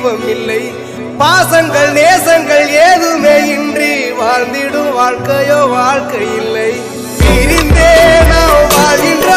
தெய்வம் இல்லை. பாசங்கள் நேசங்கள் ஏதுமே இன்றி வாழ்ந்திடும் வாழ்க்கையோ வாழ்க்கை இல்லை. பிரிந்தே நாம் வாழ்கின்ற